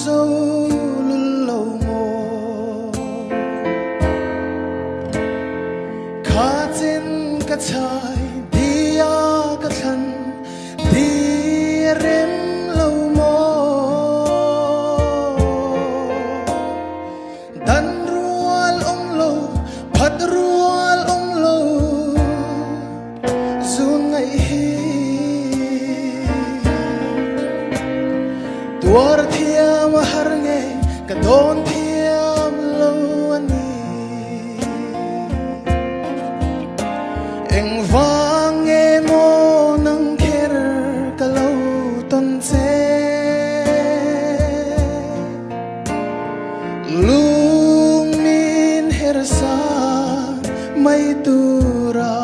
zo lulo mo khatin ka chai dia ka than di rem lo mo dan rual lo phat rual lo zun ngai hi tuar thiam har nge ka don thiam lo ani eng vang e mo nang kher ka lo ton se lung min her sa mai tura